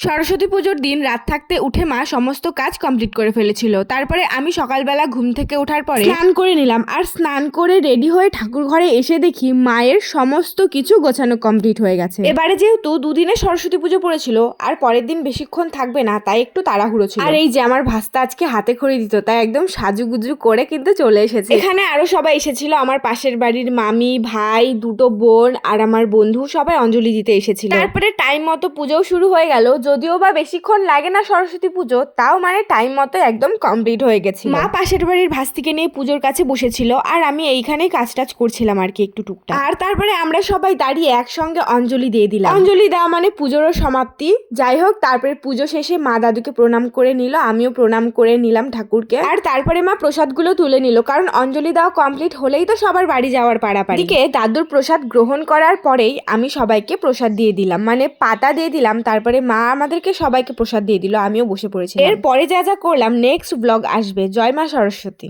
সরস্বতী পুজোর দিন রাত থাকতে উঠে মা সমস্ত কাজ কমপ্লিট করে ফেলেছিল। তারপরে আমি সকালবেলা ঘুম থেকে ওঠার পরে স্নান করে নিলাম, আর স্নান করে রেডি হয়ে ঠাকুর ঘরে এসে দেখি মায়ের সমস্ত কিছু গোছানো কমপ্লিট হয়ে গেছে। এবারে যেহেতু দুদিনে সরস্বতী পুজো পড়েছিল আর পরের দিন বেশিক্ষণ থাকবে না, তাই একটু তাড়াহুড়ো ছিল। আর এই যে আমার ভাস্তা আজকে হাতে খড়ি দিত, তাই একদম সাজুগুজু করে কিন্তু চলে এসেছে। এখানে আরো সবাই এসেছিল, আমার পাশের বাড়ির মামি, ভাই, দুটো বোন আর আমার বন্ধু সবাই অঞ্জলি দিতে এসেছিল। তারপরে টাইম মতো পুজোও শুরু হয়ে গেল। যদিও বা বেশিক্ষণ লাগে না সরস্বতী পুজো, তাও মানে টাইম মতো একদম কমপ্লিট হয়ে গেছে। মা পাশের বাড়ির ভাস্তিকে নিয়ে পুজোর কাছে বসেছিল, আর আমি এইখানেই কাজ টাজ করছিলাম আর কি একটু টুকটাক। আর তারপরে আমরা সবাই দাঁড়িয়ে একসঙ্গে অঞ্জলি দিয়ে দিলাম। অঞ্জলি দেওয়া মানে পুজোরও সমাপ্তি। যাই হোক, তারপরে পুজো শেষে মা দাদুকে প্রণাম করে নিল, আমিও প্রণাম করে নিলাম ঠাকুরকে। আর তারপরে মা প্রসাদগুলো তুলে নিল, কারণ অঞ্জলি দেওয়া কমপ্লিট হলেই তো সবার বাড়ি যাওয়ার পাড়াপাড়ি। এদিকে দাদুর প্রসাদ গ্রহণ করার পরেই আমি সবাইকে প্রসাদ দিয়ে দিলাম, মানে পাতা দিয়ে দিলাম। তারপরে মা আমাদেরকে সবাইকে প্রসাদ দিয়ে দিল, আমিও বসে পড়েছি। এরপরে যা যা করলাম নেক্সট ব্লগ আসবে। জয় মা সরস্বতী।